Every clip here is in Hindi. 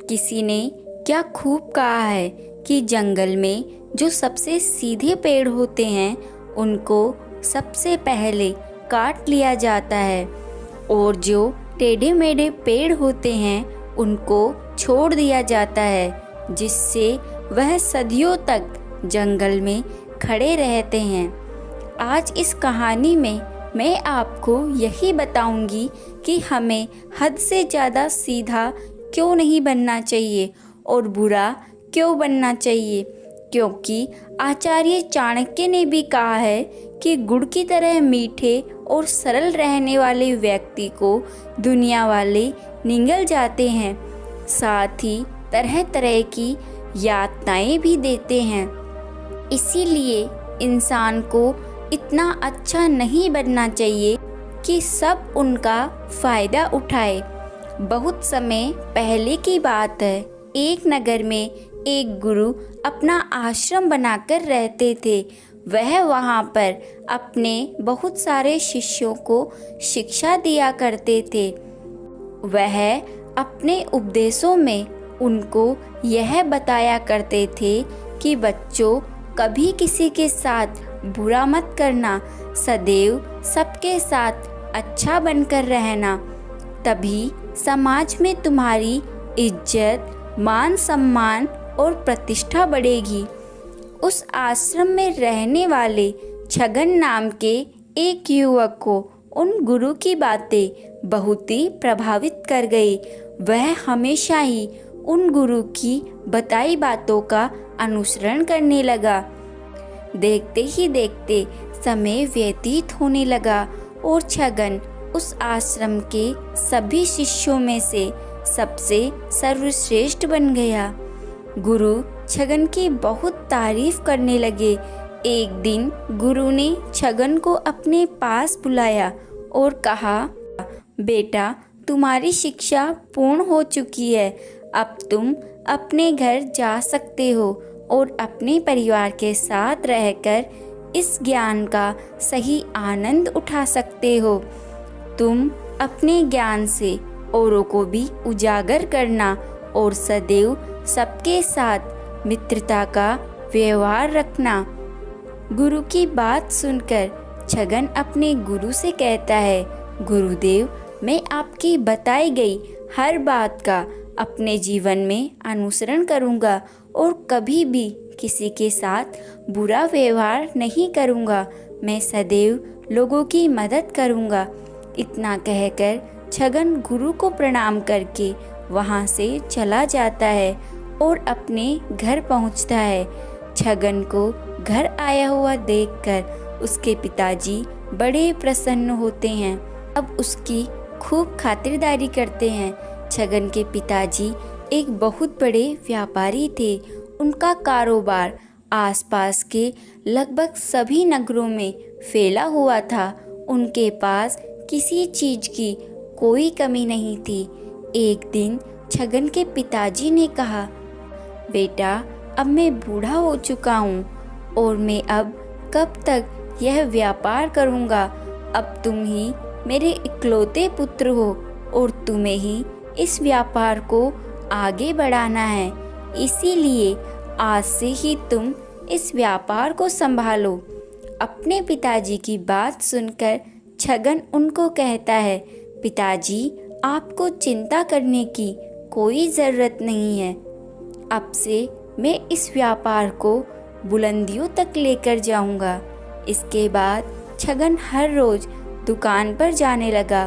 किसी ने क्या खूब कहा है कि जंगल में जो सबसे सीधे पेड़ होते हैं उनको सबसे पहले काट लिया जाता है और जो टेढ़े मेढ़े पेड़ होते हैं उनको छोड़ दिया जाता है, जिससे वह सदियों तक जंगल में खड़े रहते हैं। आज इस कहानी में मैं आपको यही बताऊंगी कि हमें हद से ज़्यादा सीधा क्यों नहीं बनना चाहिए और बुरा क्यों बनना चाहिए, क्योंकि आचार्य चाणक्य ने भी कहा है कि गुड़ की तरह मीठे और सरल रहने वाले व्यक्ति को दुनिया वाले निगल जाते हैं, साथ ही तरह तरह की यातनाएं भी देते हैं। इसीलिए इंसान को इतना अच्छा नहीं बनना चाहिए कि सब उनका फ़ायदा उठाए। बहुत समय पहले की बात है, एक नगर में एक गुरु अपना आश्रम बनाकर रहते थे। वह वहाँ पर अपने बहुत सारे शिष्यों को शिक्षा दिया करते थे। वह अपने उपदेशों में उनको यह बताया करते थे कि बच्चों, कभी किसी के साथ बुरा मत करना, सदैव सबके साथ अच्छा बनकर रहना, तभी समाज में तुम्हारी इज्जत, मान सम्मान और प्रतिष्ठा बढ़ेगी। उस आश्रम में रहने वाले छगन नाम के एक युवक को उन गुरु की बातें बहुत ही प्रभावित कर गई। वह हमेशा ही उन गुरु की बताई बातों का अनुसरण करने लगा। देखते ही देखते समय व्यतीत होने लगा और छगन उस आश्रम के सभी शिष्यों में से सबसे सर्वश्रेष्ठ बन गया। गुरु छगन की बहुत तारीफ करने लगे। एक दिन गुरु ने छगन को अपने पास बुलाया और कहा, बेटा, तुम्हारी शिक्षा पूर्ण हो चुकी है। अब तुम अपने घर जा सकते हो और अपने परिवार के साथ रहकर इस ज्ञान का सही आनंद उठा सकते हो। तुम अपने ज्ञान से औरों को भी उजागर करना और सदैव सबके साथ मित्रता का व्यवहार रखना। गुरु की बात सुनकर छगन अपने गुरु से कहता है, गुरुदेव, मैं आपकी बताई गई हर बात का अपने जीवन में अनुसरण करूँगा और कभी भी किसी के साथ बुरा व्यवहार नहीं करूँगा। मैं सदैव लोगों की मदद करूँगा। इतना कहकर छगन गुरु को प्रणाम करके वहाँ से चला जाता है और अपने घर पहुँचता है। छगन को घर आया हुआ देखकर उसके पिताजी बड़े प्रसन्न होते हैं। अब उसकी खूब खातिरदारी करते हैं। छगन के पिताजी एक बहुत बड़े व्यापारी थे। उनका कारोबार आसपास के लगभग सभी नगरों में फैला हुआ था। उनके पास किसी चीज़ की कोई कमी नहीं थी। एक दिन छगन के पिताजी ने कहा, बेटा, अब मैं बूढ़ा हो चुका हूँ और मैं अब कब तक यह व्यापार करूँगा। अब तुम ही मेरे इकलौते पुत्र हो और तुम्हें ही इस व्यापार को आगे बढ़ाना है। इसीलिए आज से ही तुम इस व्यापार को संभालो। अपने पिताजी की बात सुनकर छगन उनको कहता है, पिताजी, आपको चिंता करने की कोई ज़रूरत नहीं है। अब से मैं इस व्यापार को बुलंदियों तक लेकर जाऊंगा। इसके बाद छगन हर रोज़ दुकान पर जाने लगा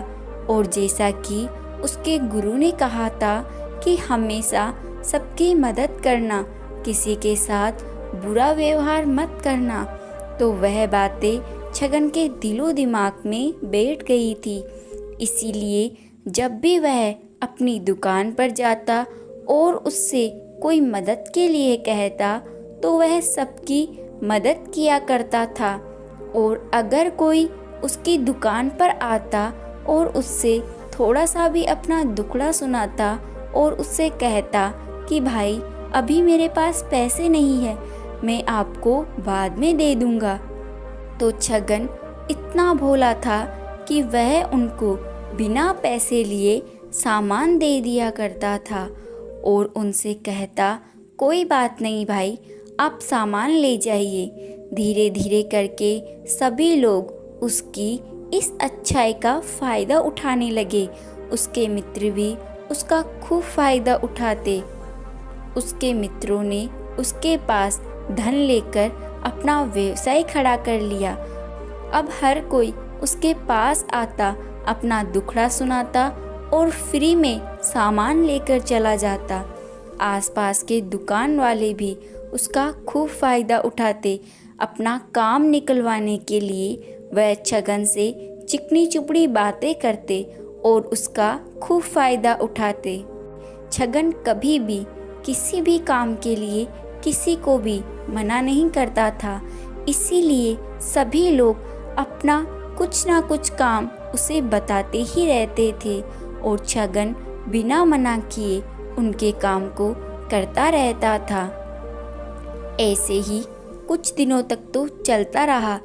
और जैसा कि उसके गुरु ने कहा था कि हमेशा सबकी मदद करना, किसी के साथ बुरा व्यवहार मत करना, तो वह बातें छगन के दिलो दिमाग में बैठ गई थी। इसीलिए जब भी वह अपनी दुकान पर जाता और उससे कोई मदद के लिए कहता तो वह सबकी मदद किया करता था। और अगर कोई उसकी दुकान पर आता और उससे थोड़ा सा भी अपना दुखड़ा सुनाता और उससे कहता कि भाई, अभी मेरे पास पैसे नहीं है, मैं आपको बाद में दे दूंगा, तो छगन इतना भोला था कि वह उनको बिना पैसे लिए सामान दे दिया करता था। और उनसे कहता, कोई बात नहीं भाई, आप सामान ले जाइए। धीरे धीरे करके सभी लोग उसकी इस अच्छाई का फ़ायदा उठाने लगे। उसके मित्र भी उसका खूब फ़ायदा उठाते। उसके मित्रों ने उसके पास धन लेकर अपना व्यवसाय खड़ा कर लिया। अब हर कोई उसके पास आता, अपना दुखड़ा सुनाता और फ्री में सामान लेकर चला जाता। आसपास के दुकान वाले भी उसका खूब फ़ायदा उठाते। अपना काम निकलवाने के लिए वह छगन से चिकनी चुपड़ी बातें करते और उसका खूब फ़ायदा उठाते। छगन कभी भी किसी भी काम के लिए किसी को भी मना नहीं करता था, इसीलिए सभी लोग अपना कुछ ना कुछ काम उसे बताते ही रहते थे और छगन बिना मना किए उनके काम को करता रहता था। ऐसे ही कुछ दिनों तक तो चलता रहा।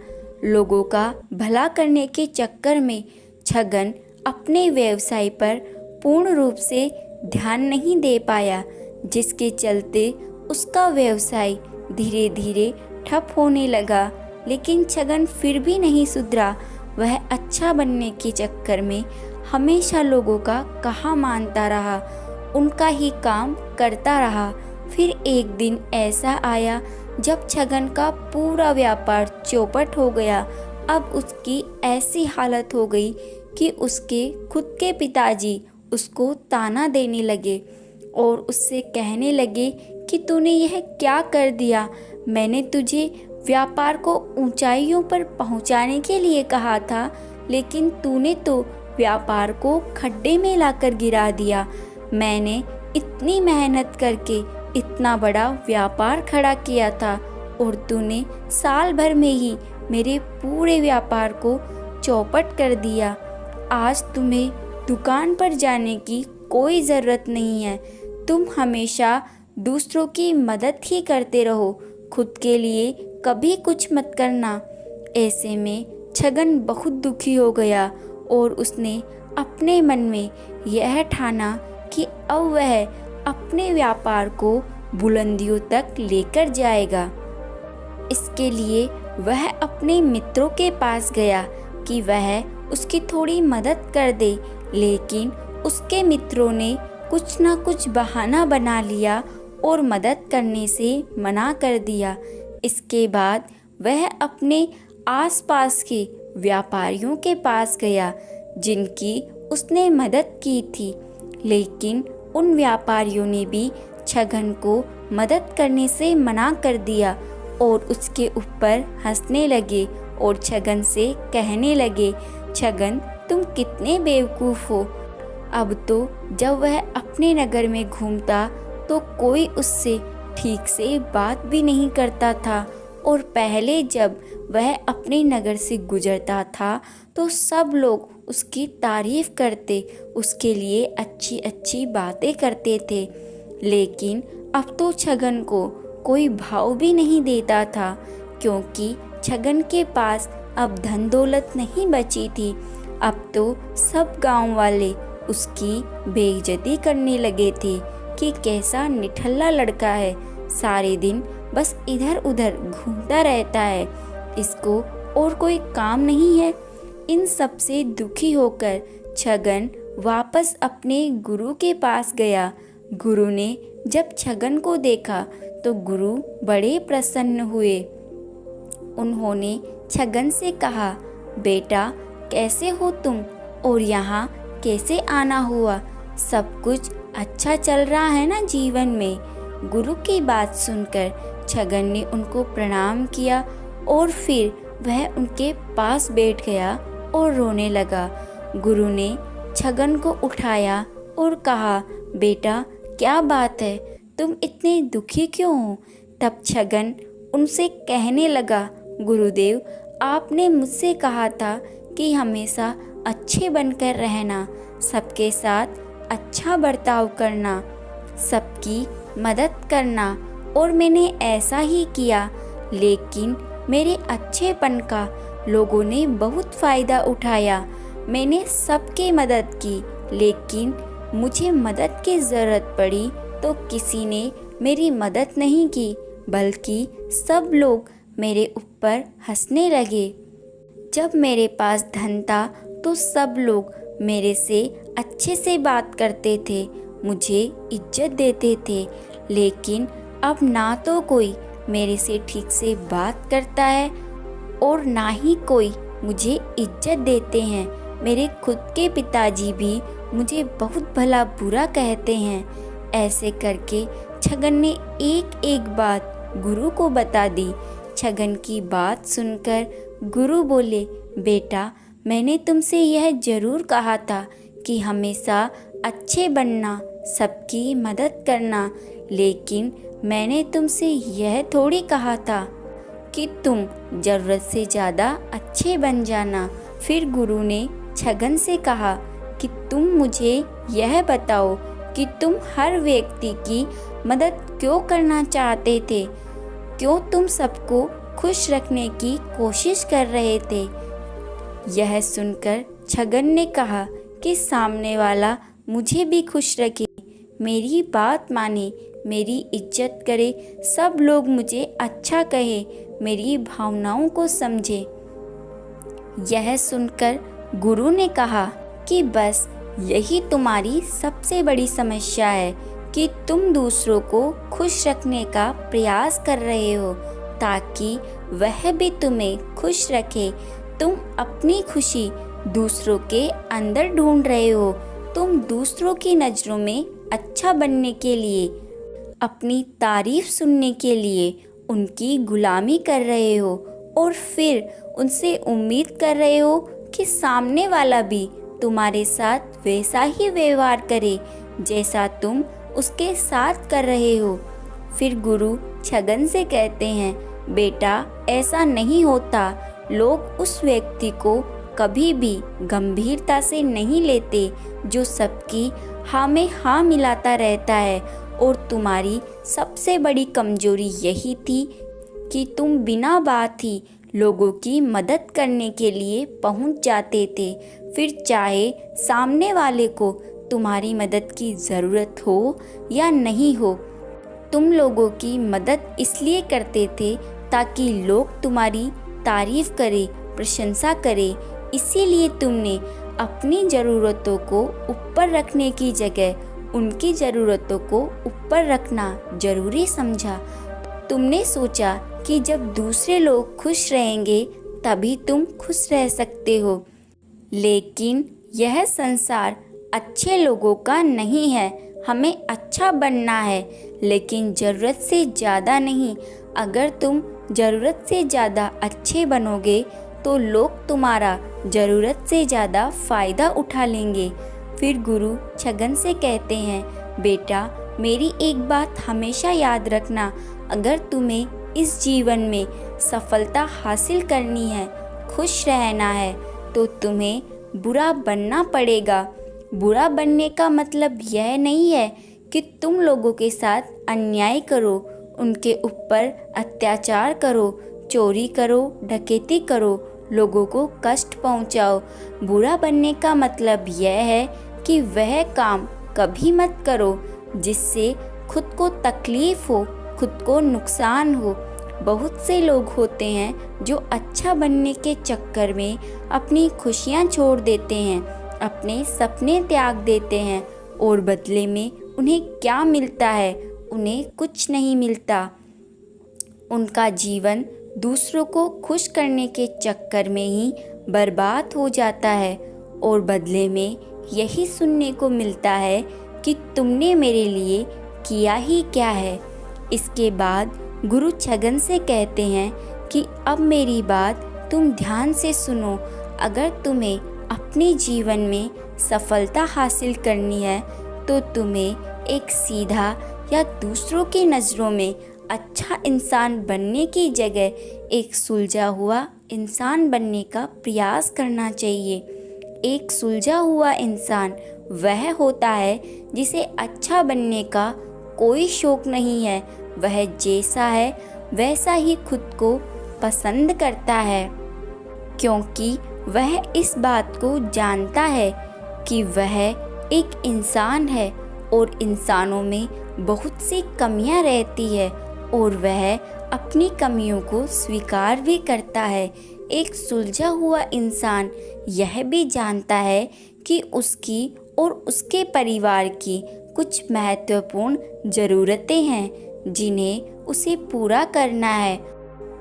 लोगों का भला करने के चक्कर में छगन अपने व्यवसाय पर पूर्ण रूप से ध्यान नहीं दे पाया, जिसके चलते उसका व्यवसाय धीरे धीरे ठप होने लगा। लेकिन छगन फिर भी नहीं सुधरा। वह अच्छा बनने के चक्कर में हमेशा लोगों का कहा मानता रहा, उनका ही काम करता रहा। फिर एक दिन ऐसा आया जब छगन का पूरा व्यापार चौपट हो गया। अब उसकी ऐसी हालत हो गई कि उसके खुद के पिताजी उसको ताना देने लगे और उससे कहने लगे कि तूने यह क्या कर दिया। मैंने तुझे व्यापार को ऊंचाइयों पर पहुंचाने के लिए कहा था, लेकिन तूने तो व्यापार को खड्डे में लाकर गिरा दिया। मैंने इतनी मेहनत करके इतना बड़ा व्यापार खड़ा किया था और तूने साल भर में ही मेरे पूरे व्यापार को चौपट कर दिया। आज तुम्हें दुकान पर जाने की कोई ज़रूरत नहीं है। तुम हमेशा दूसरों की मदद ही करते रहो, खुद के लिए कभी कुछ मत करना। ऐसे में छगन बहुत दुखी हो गया और उसने अपने मन में यह ठाना कि अब वह अपने व्यापार को बुलंदियों तक लेकर जाएगा। इसके लिए वह अपने मित्रों के पास गया कि वह उसकी थोड़ी मदद कर दे, लेकिन उसके मित्रों ने कुछ ना कुछ बहाना बना लिया और मदद करने से मना कर दिया। इसके बाद वह अपने आसपास के व्यापारियों के पास गया जिनकी उसने मदद की थी, लेकिन उन व्यापारियों ने भी छगन को मदद करने से मना कर दिया और उसके ऊपर हंसने लगे और छगन से कहने लगे, छगन तुम कितने बेवकूफ़ हो। अब तो जब वह अपने नगर में घूमता तो कोई उससे ठीक से बात भी नहीं करता था और पहले जब वह अपने नगर से गुजरता था तो सब लोग उसकी तारीफ़ करते, उसके लिए अच्छी अच्छी बातें करते थे। लेकिन अब तो छगन को कोई भाव भी नहीं देता था, क्योंकि छगन के पास अब धन दौलत नहीं बची थी। अब तो सब गांव वाले उसकी बेइज्जती करने लगे थे कि कैसा निठल्ला लड़का है, सारे दिन बस इधर उधर घूमता रहता है, इसको और कोई काम नहीं है। इन सब से दुखी होकर छगन वापस अपने गुरु के पास गया। गुरु ने जब छगन को देखा तो गुरु बड़े प्रसन्न हुए। उन्होंने छगन से कहा, बेटा कैसे हो तुम और यहाँ कैसे आना हुआ, सब कुछ अच्छा चल रहा है ना जीवन में। गुरु की बात सुनकर छगन ने उनको प्रणाम किया और फिर वह उनके पास बैठ गया और रोने लगा। गुरु ने छगन को उठाया और कहा, बेटा क्या बात है, तुम इतने दुखी क्यों हो। तब छगन उनसे कहने लगा, गुरुदेव आपने मुझसे कहा था कि हमेशा अच्छे बनकर रहना, सबके साथ अच्छा बर्ताव करना, सबकी मदद करना, और मैंने ऐसा ही किया। लेकिन मेरे अच्छेपन का लोगों ने बहुत फ़ायदा उठाया। मैंने सबकी मदद की, लेकिन मुझे मदद की ज़रूरत पड़ी तो किसी ने मेरी मदद नहीं की, बल्कि सब लोग मेरे ऊपर हंसने लगे। जब मेरे पास धन था तो सब लोग मेरे से अच्छे से बात करते थे, मुझे इज्जत देते थे। लेकिन अब ना तो कोई मेरे से ठीक से बात करता है और ना ही कोई मुझे इज्जत देते हैं। मेरे खुद के पिताजी भी मुझे बहुत भला बुरा कहते हैं। ऐसे करके छगन ने एक एक बात गुरु को बता दी। छगन की बात सुनकर गुरु बोले, बेटा, मैंने तुमसे यह ज़रूर कहा था कि हमेशा अच्छे बनना, सबकी मदद करना, लेकिन मैंने तुमसे यह थोड़ी कहा था कि तुम ज़रूरत से ज़्यादा अच्छे बन जाना। फिर गुरु ने छगन से कहा कि तुम मुझे यह बताओ कि तुम हर व्यक्ति की मदद क्यों करना चाहते थे? क्यों तुम सबको खुश रखने की कोशिश कर रहे थे? यह सुनकर छगन ने कहा कि सामने वाला मुझे भी खुश रखे, मेरी बात माने, मेरी इज्जत करे, सब लोग मुझे अच्छा कहे, मेरी भावनाओं को समझे। यह सुनकर गुरु ने कहा कि बस यही तुम्हारी सबसे बड़ी समस्या है कि तुम दूसरों को खुश रखने का प्रयास कर रहे हो ताकि वह भी तुम्हें खुश रखे। तुम अपनी खुशी दूसरों के अंदर ढूंढ रहे हो। तुम दूसरों की नज़रों में अच्छा बनने के लिए, अपनी तारीफ सुनने के लिए उनकी गुलामी कर रहे हो और फिर उनसे उम्मीद कर रहे हो कि सामने वाला भी तुम्हारे साथ वैसा ही व्यवहार करे जैसा तुम उसके साथ कर रहे हो। फिर गुरु छगन से कहते हैं, बेटा, ऐसा नहीं होता। लोग उस व्यक्ति को कभी भी गंभीरता से नहीं लेते जो सबकी हाँ में हाँ मिलाता रहता है। और तुम्हारी सबसे बड़ी कमजोरी यही थी कि तुम बिना बात ही लोगों की मदद करने के लिए पहुंच जाते थे, फिर चाहे सामने वाले को तुम्हारी मदद की ज़रूरत हो या नहीं हो। तुम लोगों की मदद इसलिए करते थे ताकि लोग तुम्हारी तारीफ करें, प्रशंसा करें। इसीलिए तुमने अपनी ज़रूरतों को ऊपर रखने की जगह उनकी ज़रूरतों को ऊपर रखना ज़रूरी समझा। तुमने सोचा कि जब दूसरे लोग खुश रहेंगे तभी तुम खुश रह सकते हो। लेकिन यह संसार अच्छे लोगों का नहीं है। हमें अच्छा बनना है, लेकिन ज़रूरत से ज़्यादा नहीं। अगर तुम ज़रूरत से ज़्यादा अच्छे बनोगे तो लोग तुम्हारा ज़रूरत से ज़्यादा फ़ायदा उठा लेंगे। फिर गुरु छगन से कहते हैं, बेटा, मेरी एक बात हमेशा याद रखना। अगर तुम्हें इस जीवन में सफलता हासिल करनी है, खुश रहना है, तो तुम्हें बुरा बनना पड़ेगा। बुरा बनने का मतलब यह नहीं है कि तुम लोगों के साथ अन्याय करो, उनके ऊपर अत्याचार करो, चोरी करो, डकैती करो, लोगों को कष्ट पहुंचाओ। बुरा बनने का मतलब यह है कि वह काम कभी मत करो जिससे खुद को तकलीफ हो, खुद को नुकसान हो। बहुत से लोग होते हैं जो अच्छा बनने के चक्कर में अपनी खुशियां छोड़ देते हैं, अपने सपने त्याग देते हैं और बदले में उन्हें क्या मिलता है? उन्हें कुछ नहीं मिलता। उनका जीवन दूसरों को खुश करने के चक्कर में ही बर्बाद हो जाता है और बदले में यही सुनने को मिलता है कि तुमने मेरे लिए किया ही क्या है। इसके बाद गुरु छगन से कहते हैं कि अब मेरी बात तुम ध्यान से सुनो। अगर तुम्हें अपने जीवन में सफलता हासिल करनी है तो तुम्हें एक सीधा या दूसरों की नज़रों में अच्छा इंसान बनने की जगह एक सुलझा हुआ इंसान बनने का प्रयास करना चाहिए। एक सुलझा हुआ इंसान वह होता है जिसे अच्छा बनने का कोई शौक नहीं है। वह जैसा है वैसा ही खुद को पसंद करता है, क्योंकि वह इस बात को जानता है कि वह एक इंसान है और इंसानों में बहुत सी कमियां रहती है और वह अपनी कमियों को स्वीकार भी करता है। एक सुलझा हुआ इंसान यह भी जानता है कि उसकी और उसके परिवार की कुछ महत्वपूर्ण ज़रूरतें हैं जिन्हें उसे पूरा करना है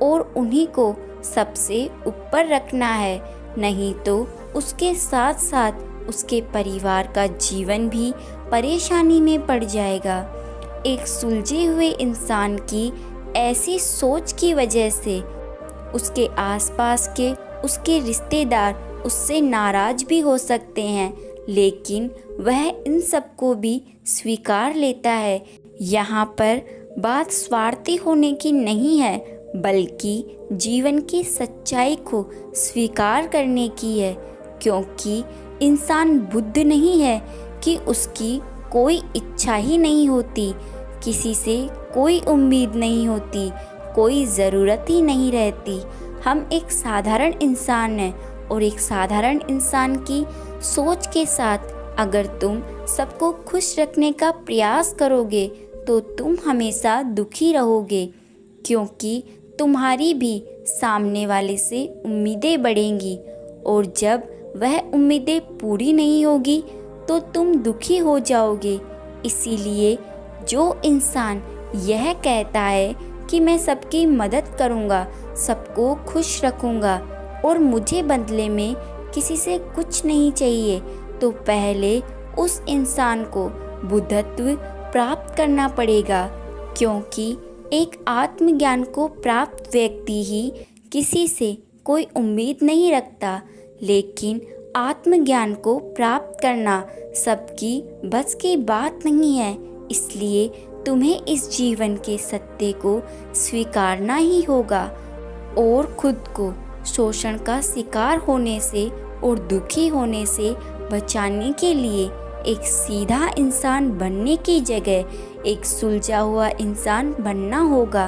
और उन्हीं को सबसे ऊपर रखना है, नहीं तो उसके साथ साथ उसके परिवार का जीवन भी परेशानी में पड़ जाएगा। एक सुलझे हुए इंसान की ऐसी सोच की वजह से उसके आसपास के उसके रिश्तेदार उससे नाराज भी हो सकते हैं, लेकिन वह इन सबको भी स्वीकार लेता है। यहाँ पर बात स्वार्थी होने की नहीं है, बल्कि जीवन की सच्चाई को स्वीकार करने की है, क्योंकि इंसान बुद्ध नहीं है कि उसकी कोई इच्छा ही नहीं होती, किसी से कोई उम्मीद नहीं होती, कोई ज़रूरत ही नहीं रहती। हम एक साधारण इंसान हैं और एक साधारण इंसान की सोच के साथ अगर तुम सबको खुश रखने का प्रयास करोगे तो तुम हमेशा दुखी रहोगे, क्योंकि तुम्हारी भी सामने वाले से उम्मीदें बढ़ेंगी और जब वह उम्मीदें पूरी नहीं होगी तो तुम दुखी हो जाओगे। इसीलिए जो इंसान यह कहता है कि मैं सबकी मदद करूँगा, सबको खुश रखूँगा और मुझे बदले में किसी से कुछ नहीं चाहिए, तो पहले उस इंसान को बुद्धत्व प्राप्त करना पड़ेगा, क्योंकि एक आत्मज्ञान को प्राप्त व्यक्ति ही किसी से कोई उम्मीद नहीं रखता। लेकिन आत्मज्ञान को प्राप्त करना सबकी बस की बात नहीं है, इसलिए तुम्हें इस जीवन के सत्य को स्वीकारना ही होगा और खुद को शोषण का शिकार होने से और दुखी होने से बचाने के लिए एक सीधा इंसान बनने की जगह एक सुलझा हुआ इंसान बनना होगा।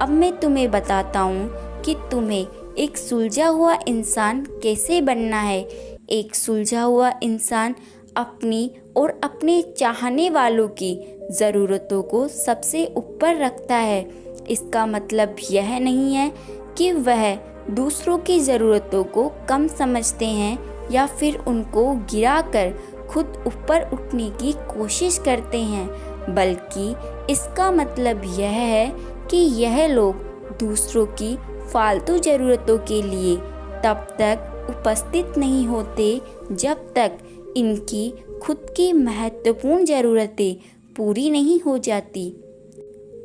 अब मैं तुम्हें बताता हूँ कि तुम्हें एक सुलझा हुआ इंसान कैसे बनना है। एक सुलझा हुआ इंसान अपनी और अपने चाहने वालों की ज़रूरतों को सबसे ऊपर रखता है। इसका मतलब यह नहीं है कि वह दूसरों की ज़रूरतों को कम समझते हैं या फिर उनको गिराकर खुद ऊपर उठने की कोशिश करते हैं, बल्कि इसका मतलब यह है कि यह लोग दूसरों की फालतू ज़रूरतों के लिए तब तक उपस्थित नहीं होते जब तक इनकी खुद की महत्वपूर्ण ज़रूरतें पूरी नहीं हो जाती।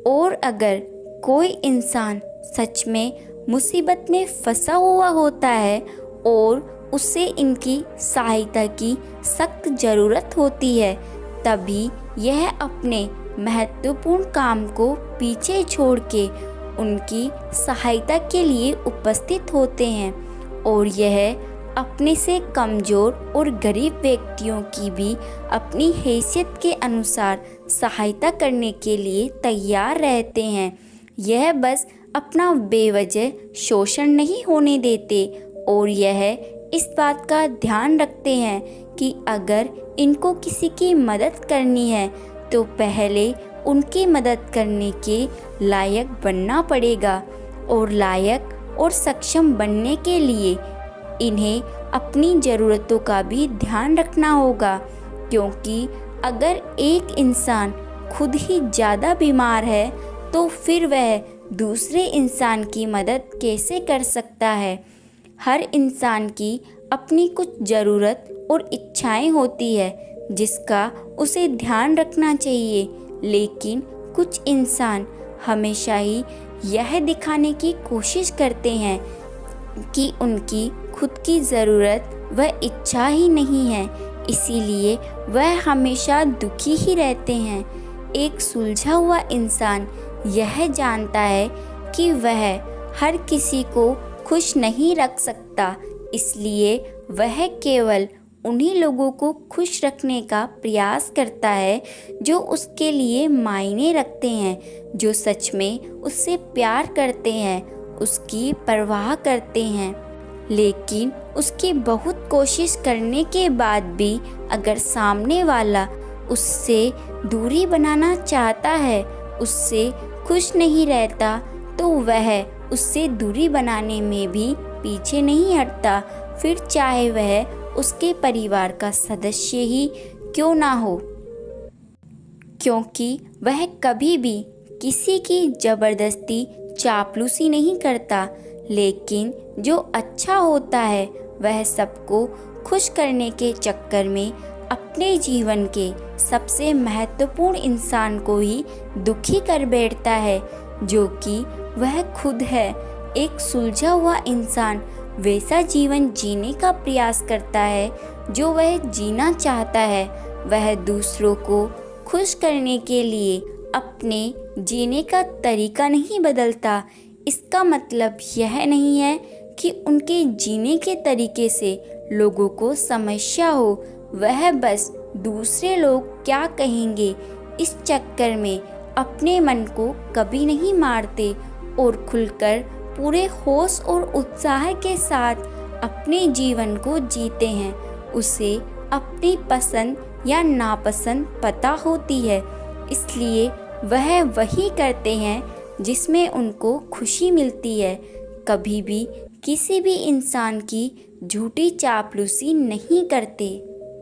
और अगर कोई इंसान सच में मुसीबत में फंसा हुआ होता है और उसे इनकी सहायता की सख्त ज़रूरत होती है, तभी यह अपने महत्वपूर्ण काम को पीछे छोड़ के उनकी सहायता के लिए उपस्थित होते हैं और यह अपने से कमज़ोर और गरीब व्यक्तियों की भी अपनी हैसियत के अनुसार सहायता करने के लिए तैयार रहते हैं। यह बस अपना बेवजह शोषण नहीं होने देते और यह इस बात का ध्यान रखते हैं कि अगर इनको किसी की मदद करनी है तो पहले उनकी मदद करने के लायक बनना पड़ेगा और लायक और सक्षम बनने के लिए इन्हें अपनी ज़रूरतों का भी ध्यान रखना होगा, क्योंकि अगर एक इंसान खुद ही ज़्यादा बीमार है तो फिर वह दूसरे इंसान की मदद कैसे कर सकता है। हर इंसान की अपनी कुछ ज़रूरत और इच्छाएं होती है जिसका उसे ध्यान रखना चाहिए, लेकिन कुछ इंसान हमेशा ही यह दिखाने की कोशिश करते हैं कि उनकी खुद की ज़रूरत व इच्छा ही नहीं है, इसीलिए वह हमेशा दुखी ही रहते हैं। एक सुलझा हुआ इंसान यह जानता है कि वह हर किसी को खुश नहीं रख सकता, इसलिए वह केवल उन्हीं लोगों को खुश रखने का प्रयास करता है जो उसके लिए मायने रखते हैं, जो सच में उससे प्यार करते हैं, उसकी परवाह करते हैं। लेकिन उसकी बहुत कोशिश करने के बाद भी अगर सामने वाला उससे दूरी बनाना चाहता है, उससे खुश नहीं रहता, तो वह उससे दूरी बनाने में भी पीछे नहीं हटता, फिर चाहे वह उसके परिवार का सदस्य ही क्यों ना हो, क्योंकि वह कभी भी किसी की ज़बरदस्ती चापलूसी नहीं करता। लेकिन जो अच्छा होता है वह सबको खुश करने के चक्कर में अपने जीवन के सबसे महत्वपूर्ण इंसान को ही दुखी कर बैठता है, जो कि वह खुद है। एक सुलझा हुआ इंसान वैसा जीवन जीने का प्रयास करता है जो वह जीना चाहता है। वह दूसरों को खुश करने के लिए अपने जीने का तरीका नहीं बदलता। इसका मतलब यह नहीं है कि उनके जीने के तरीके से लोगों को समस्या हो, वह बस दूसरे लोग क्या कहेंगे इस चक्कर में अपने मन को कभी नहीं मारते और खुलकर पूरे होश और उत्साह के साथ अपने जीवन को जीते हैं। उसे अपनी पसंद या नापसंद पता होती है, इसलिए वह वही करते हैं जिसमें उनको खुशी मिलती है। कभी भी किसी भी इंसान की झूठी चापलूसी नहीं करते।